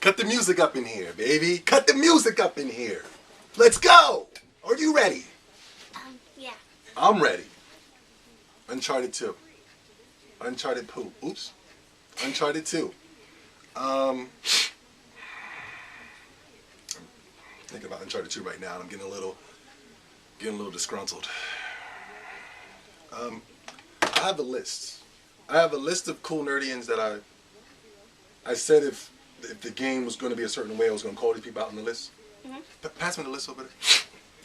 Cut the music up in here, baby. Cut the music up in here. Let's go. Are you ready? Yeah. I'm ready. Uncharted 2. Uncharted POO. Oops. Uncharted 2. Thinking about Uncharted 2 right now, and I'm getting a little disgruntled. I have a list. I have a list of cool nerdians that I said if the game was going to be a certain way, I was going to call these people out on the list. Mm-hmm. Pass me the list over there.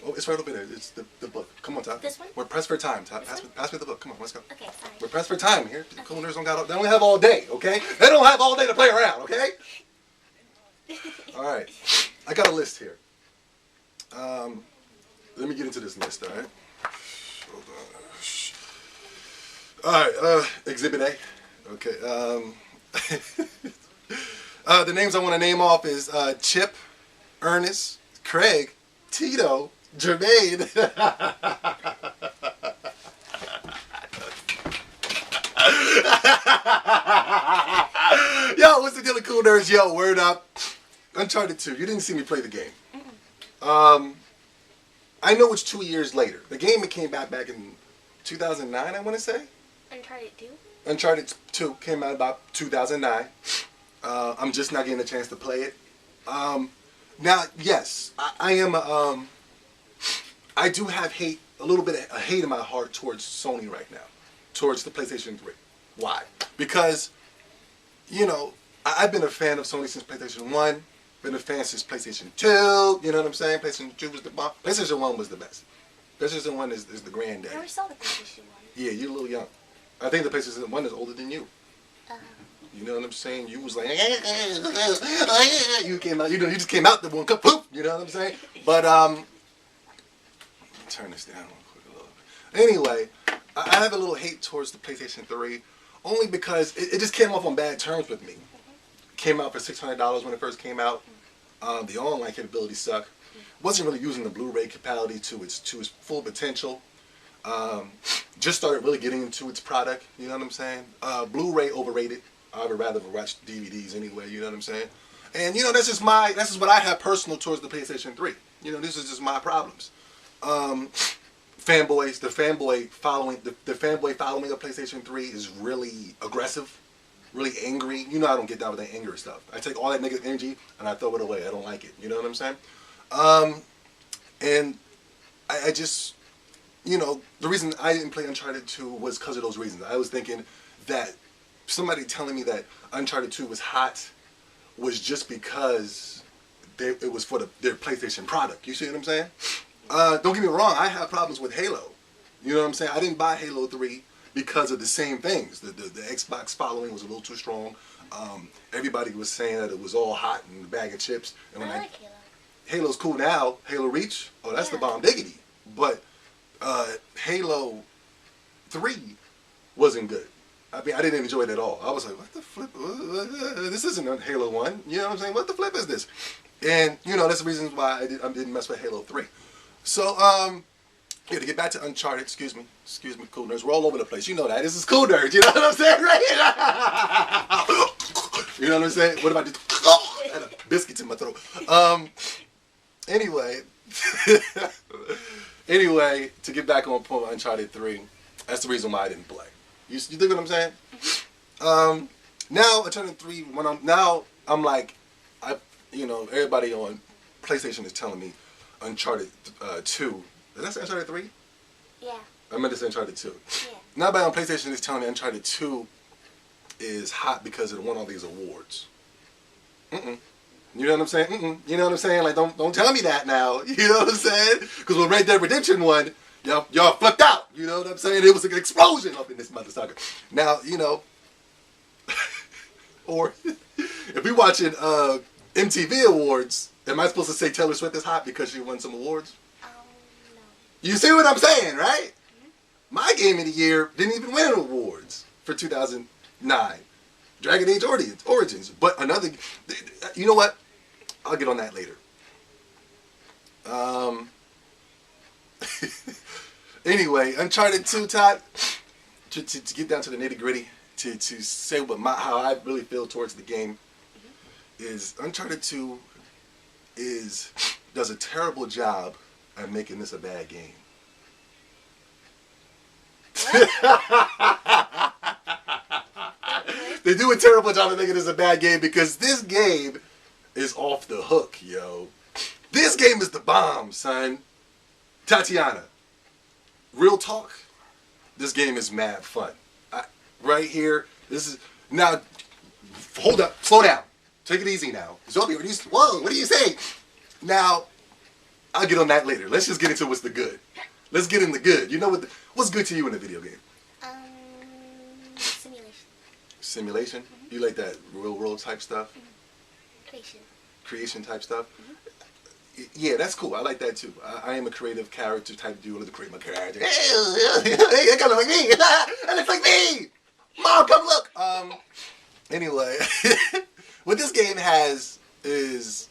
Oh, it's right over there. It's the book. Come on, Todd. This one? We're pressed for time. Todd, pass me the book. Come on, let's go. Okay, sorry. We're pressed for time here. Okay. Cool nerds they only have all day, okay? They don't have all day to play around, okay? All right. I got a list here. Let me get into this list, all right? Hold on. All right, Exhibit A. Okay. The names I want to name off is Chip, Ernest, Craig, Tito, Jermaine. Yo, what's the deal with cool nerds? Yo, word up. Uncharted 2. You didn't see me play the game. I know it's 2 years later. The game came back in 2009, I want to say. Uncharted 2? Uncharted 2 came out about 2009. I'm just not getting a chance to play it. Now, yes, I do have hate, a little bit of hate in my heart towards Sony right now, towards the PlayStation 3. Why? Because, you know, I've been a fan of Sony since PlayStation 1, been a fan since PlayStation 2, you know what I'm saying? PlayStation 2 was the bomb. PlayStation 1 was the best. PlayStation 1 is the granddaddy. I never saw the PlayStation 1. Yeah, you're a little young. I think the PlayStation 1 is older than you. You know what I'm saying? You was like, you came out, you just came out the one cup, poop, you know what I'm saying? But, turn this down real quick a little bit. Anyway, I have a little hate towards the PlayStation 3, only because it just came off on bad terms with me. Came out for $600 when it first came out. The online capability sucked. Wasn't really using the Blu-ray capability to its full potential. Just started really getting into its product, you know what I'm saying? Blu-ray overrated. I would rather watch DVDs anyway, you know what I'm saying? And you know, that's just what I have personal towards the PlayStation 3. You know, this is just my problems. Fanboys, the fanboy following of PlayStation 3 is really aggressive, really angry. You know I don't get down with that anger stuff. I take all that negative energy and I throw it away. I don't like it. You know what I'm saying? And I just, you know, the reason I didn't play Uncharted 2 was because of those reasons. I was thinking that somebody telling me that Uncharted 2 was hot was just because it was for their PlayStation product. You see what I'm saying? Don't get me wrong, I have problems with Halo. You know what I'm saying? I didn't buy Halo 3 because of the same things. The Xbox following was a little too strong. Everybody was saying that it was all hot and a bag of chips. And when I like Halo. Halo's cool now. Halo Reach, oh, that's the bomb diggity. But Halo 3 wasn't good. I mean, I didn't enjoy it at all. I was like, what the flip? This isn't Halo 1. You know what I'm saying? What the flip is this? And, you know, that's the reason why I didn't mess with Halo 3. So, yeah, to get back to Uncharted, excuse me, cool nerds. We're all over the place. You know that. This is cool nerds. You know what I'm saying? Right? You know what I'm saying? What about this? I had a biscuits in my throat. Anyway, to get back on point with Uncharted 3, that's the reason why I didn't play. You dig what I'm saying? Now Uncharted 3, now I'm like, you know, everybody on PlayStation is telling me Uncharted 2. Did I say Uncharted 3? Yeah. I meant to say Uncharted 2. Yeah. Now everybody on PlayStation is telling me Uncharted 2 is hot because it won all these awards. You know what I'm saying? You know what I'm saying? Like, don't tell me that now. You know what I'm saying? Because when Red Dead Redemption won, y'all flipped out. You know what I'm saying? It was like an explosion up in this mother sucker. Now, you know, or if we watching MTV Awards, am I supposed to say Taylor Swift is hot because she won some awards? No. You see what I'm saying, right? My Game of the Year didn't even win awards for 2009. Dragon Age Origins. But another, you know what? I'll get on that later. Anyway, Uncharted 2, Todd, to get down to the nitty gritty, to say how I really feel towards the game, is Uncharted 2 does a terrible job at making this a bad game. They do a terrible job of making this a bad game because this game is off the hook, yo. This game is the bomb, son. Tatiana, real talk, this game is mad fun. Right here, this is, now, hold up, slow down. Take it easy now. Zombie, whoa, what do you say? Now, I'll get on that later. Let's just get into what's the good. Let's get in the good. You know what's good to you in a video game? Simulation. Simulation? Mm-hmm. You like that real world type stuff? Mm-hmm. Creation type stuff? Mm-hmm. Yeah, that's cool. I like that too. I am a creative character type dude. I like to create my character. Hey, that kind of like me. That looks like me. Mom, come look. Anyway, what this game has is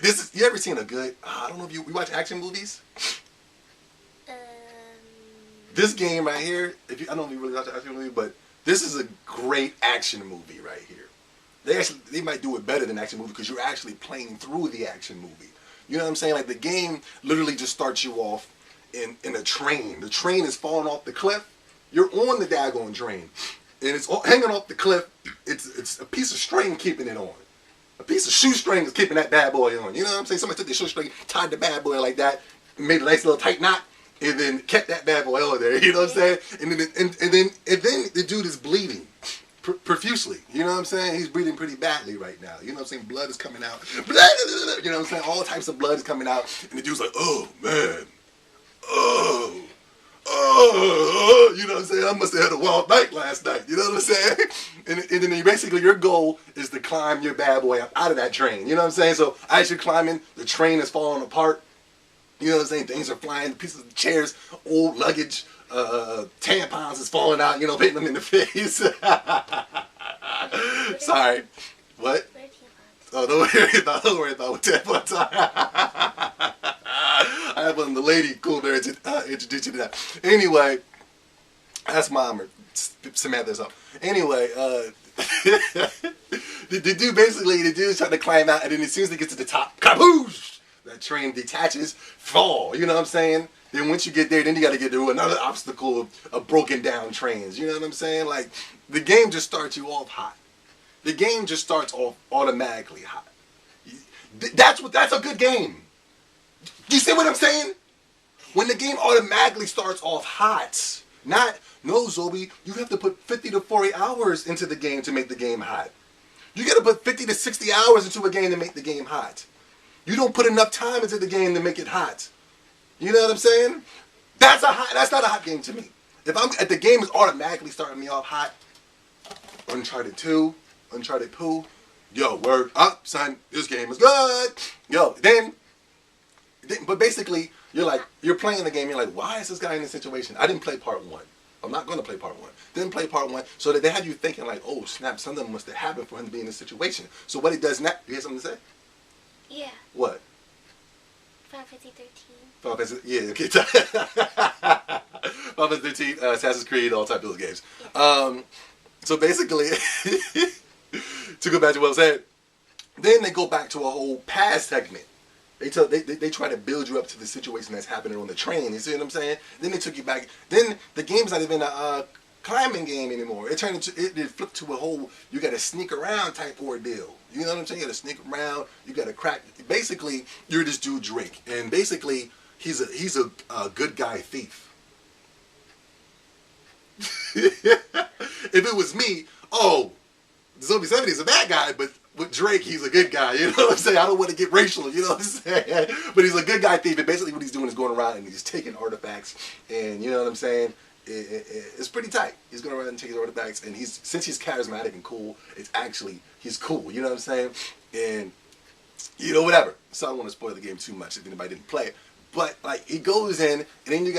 this. You ever seen a good? I don't know if you watch action movies. This game right here. I don't know if you really watch an action movie, but this is a great action movie right here. They might do it better than action movie because you're actually playing through the action movie. You know what I'm saying? Like the game literally just starts you off in a train. The train is falling off the cliff. You're on the daggone train, and it's hanging off the cliff. It's a piece of string keeping it on. A piece of shoestring is keeping that bad boy on. You know what I'm saying? Somebody took the shoestring, tied the bad boy like that, made a nice little tight knot, and then kept that bad boy on there. You know what I'm saying? And then the dude is bleeding profusely. You know what I'm saying? He's bleeding pretty badly right now. You know what I'm saying? Blood is coming out. Blood, you know what I'm saying? All types of blood is coming out. And the dude's like, oh, man. Oh. You know what I'm saying? I must have had a wild night last night. You know what I'm saying? And then basically your goal is to climb your bad boy up out of that train. You know what I'm saying? So as you're climbing, the train is falling apart. You know what I'm saying? Things are flying, pieces of chairs, old luggage, tampons is falling out, you know, hitting them in the face. Sorry. What? Oh, don't worry about what tampons are. I have one of the lady cool there to introduce you to that. Anyway, that's mom or Samantha's up. Anyway, the dude is trying to climb out, and then as soon as he gets to the top, kaboosh! That train detaches, fall. You know what I'm saying? Then once you get there, then you got to get through another obstacle of broken down trains. You know what I'm saying? Like, the game just starts you off hot. The game just starts off automatically hot. That's a good game. You see what I'm saying? When the game automatically starts off hot. No, Zoe, you have to put 50 to 40 hours into the game to make the game hot. You got to put 50 to 60 hours into a game to make the game hot. You don't put enough time into the game to make it hot. You know what I'm saying? That's not a hot game to me. If the game is automatically starting me off hot, Uncharted 2, Uncharted POO, yo, word up, son, this game is good. Yo, but basically, you're playing the game, you're like, why is this guy in this situation? I didn't play part 1. I'm not going to play part 1. Didn't play part 1, so that they had you thinking like, oh snap, something must have happened for him to be in this situation. So what he does now, you have something to say? Yeah. What? Final Fantasy 13. Final Fantasy, yeah, okay. Final Fantasy 13, Assassin's Creed, all type of those games. Yeah. So basically, to go back to what I was saying, then they go back to a whole past segment. They try to build you up to the situation that's happening on the train. You see what I'm saying? Then they took you back. Then the game's not even a climbing game anymore. It flipped to a whole, you got to sneak around type ordeal. You know what I'm saying? You got to sneak around. You got to crack. Basically, you're this dude Drake, and basically he's a good guy thief. If it was me, Zombie 70 is a bad guy, but with Drake, he's a good guy. You know what I'm saying? I don't want to get racial. You know what I'm saying? But he's a good guy thief, and basically what he's doing is going around and he's taking artifacts, and you know what I'm saying? It's pretty tight. He's going around and taking artifacts, and since he's charismatic and cool, he's cool. You know what I'm saying? And you know, whatever. So I don't want to spoil the game too much if anybody didn't play it. But like, he goes in, and then you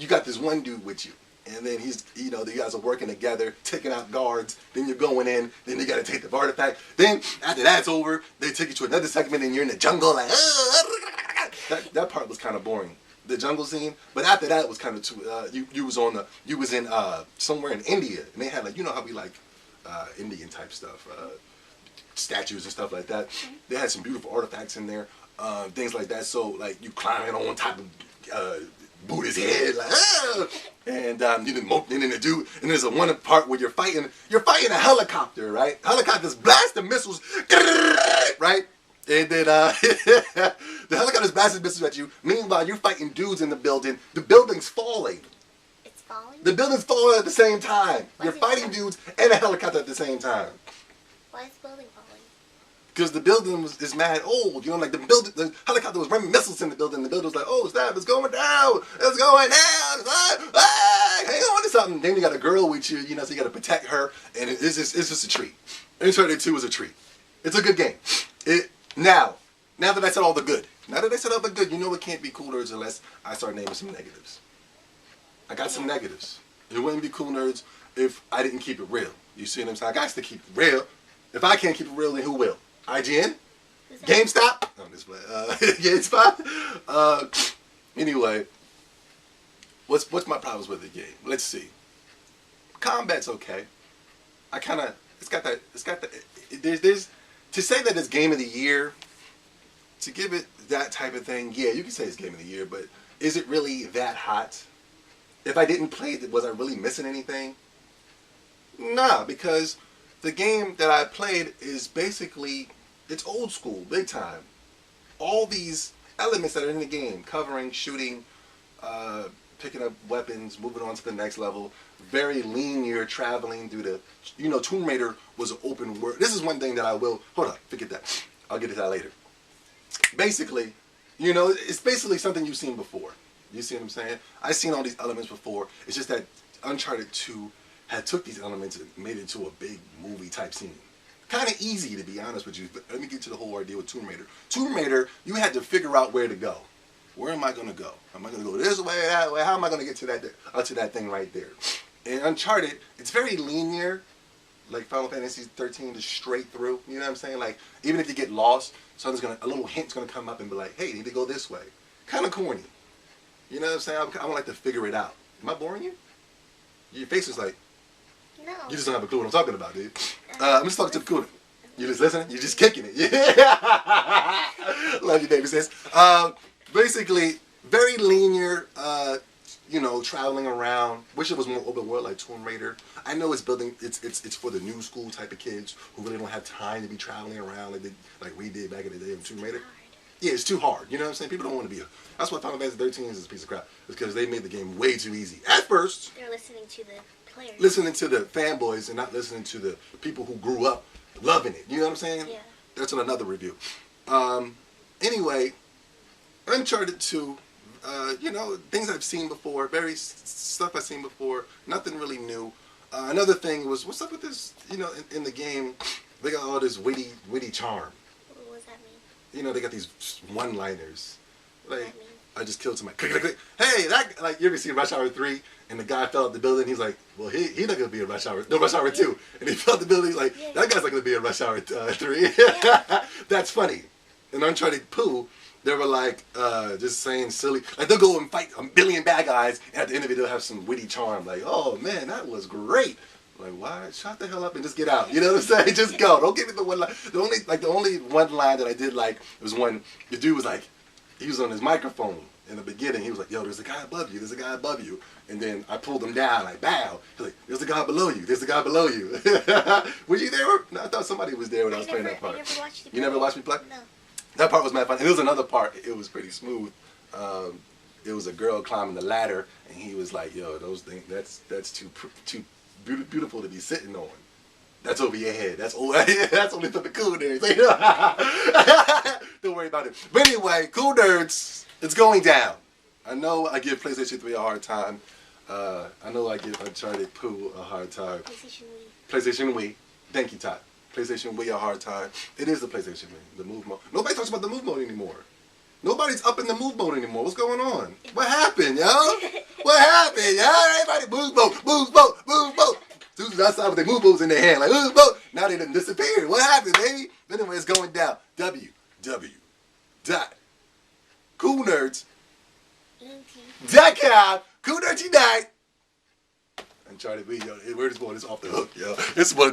got this one dude with you, and then you guys are working together, taking out guards. Then you're going in, then you got to take the artifact. Then after that's over, they take you to another segment, and you're in the jungle. Like, that part was kind of boring. The jungle scene, but after that it was kind of too. You was in somewhere in India, and they had like, you know how we like Indian type stuff. statues and stuff like that. They had some beautiful artifacts in there, things like that. So like you climbing on top of Buddha's head, like and then the dude, and there's a one part where you're fighting a helicopter, right? Helicopters blasting missiles, right? And then the helicopter's blasting missiles at you. Meanwhile, you're fighting dudes in the building. The building's falling. It's falling? The building's falling at the same time. You're fighting dudes and a helicopter at the same time. Why is the building falling? Because the building is mad old. You know, like the helicopter was running missiles in the building. The building was like, oh, snap, it's going down. It's going down. Hang on to something. Then you got a girl with you, so you got to protect her. And it's just a treat. Uncharted 2 is a treat. It's a good game. Now that I said all the good, you know it can't be Cool Nerds unless I start naming some negatives. I got some negatives. It wouldn't be Cool Nerds if I didn't keep it real. You see what I'm saying? I got to keep it real. If I can't keep it real, then who will? IGN? GameStop? No, this way. GameSpot? Anyway, what's my problems with the game? Let's see. Combat's okay. There's to say that it's game of the year, to give it that type of thing, yeah, you can say it's game of the year, but is it really that hot? If I didn't play it, was I really missing anything? Nah, because the game that I played is basically, it's old school, big time. All these elements that are in the game, covering, shooting, picking up weapons, moving on to the next level, very linear traveling through the, Tomb Raider was an open world. This is one thing that hold on, forget that. I'll get to that later. Basically, it's basically something you've seen before. You see what I'm saying? I've seen all these elements before. It's just that Uncharted 2 had took these elements and made it into a big movie type scene. Kind of easy, to be honest with you, but let me get to the whole ordeal with Tomb Raider. Tomb Raider, you had to figure out where to go. Where am I going to go? Am I going to go this way, that way? How am I going to get to that thing right there? In Uncharted, it's very linear, like Final Fantasy 13, just straight through. You know what I'm saying? Like, even if you get lost, a little hint's going to come up and be like, hey, you need to go this way. Kind of corny. You know what I'm saying? I would like to figure it out. Am I boring you? Your face is like, no. You just don't have a clue what I'm talking about, dude. I'm just talking to the cooler. You just listening? You're just kicking it. Yeah. Love you, baby sis. Basically, very linear, traveling around. Wish it was more open world like Tomb Raider. I know it's for the new school type of kids who really don't have time to be traveling around like we did back in the day of Tomb Raider. Yeah, it's too hard. You know what I'm saying? People don't want to be that's why Final Fantasy 13 is a piece of crap. Because they made the game way too easy. At first. They're listening to the players. Listening to the fanboys and not listening to the people who grew up loving it. You know what I'm saying? Yeah. That's on another review. Anyway, Uncharted 2, things I've seen before, stuff I've seen before, nothing really new. Another thing was, what's up with this, in the game, they got all this witty charm. What does that mean? They got these one-liners. Like, I just killed somebody. Click, click, click. Hey, you ever seen Rush Hour 3? And the guy fell out the building. He's like, well, he's not going to be in Rush Hour 2. And he fell out the building. He's like, that guy's not going to be in Rush Hour 3. Yeah. That's funny. In Uncharted POO, they were like, just saying silly. Like, they'll go and fight a billion bad guys. And at the end of it, they'll have some witty charm. Like, oh, man, that was great. Like, why? Shut the hell up and just get out. You know what I'm saying? Just go. Don't give me the one line. The only one line that I did like was when the dude was like, he was on his microphone in the beginning. He was like, yo, there's a guy above you. There's a guy above you. And then I pulled him down, like, bow. He's like, there's a guy below you. There's a guy below you. Were you there? No, I thought somebody was there when I was playing that part. I never watched you never watched me play? No. That part was mad fun. And there was another part. It was pretty smooth. It was a girl climbing the ladder, and he was like, yo, those things, that's too beautiful to be sitting on. That's over your head. That's only for the cool nerds. Don't worry about it. But anyway, Cool Nerds, it's going down. I know I give PlayStation 3 a hard time. I know I give Uncharted POO a hard time. PlayStation Wii. Thank you, Todd. PlayStation Wii a hard time. It is the PlayStation Wii, the move mode. Nobody talks about the move mode anymore. Nobody's up in the move mode anymore. What's going on? What happened, yo? What happened, yo? Everybody move mode. Dudes outside with their move moves in their hand, like, move mode. Now they done disappeared. What happened, baby? But anyway, it's going down. www.coolnerds.com. Cool Nerds Unite. Uncharted video. We're just going this off the hook, yo. This one.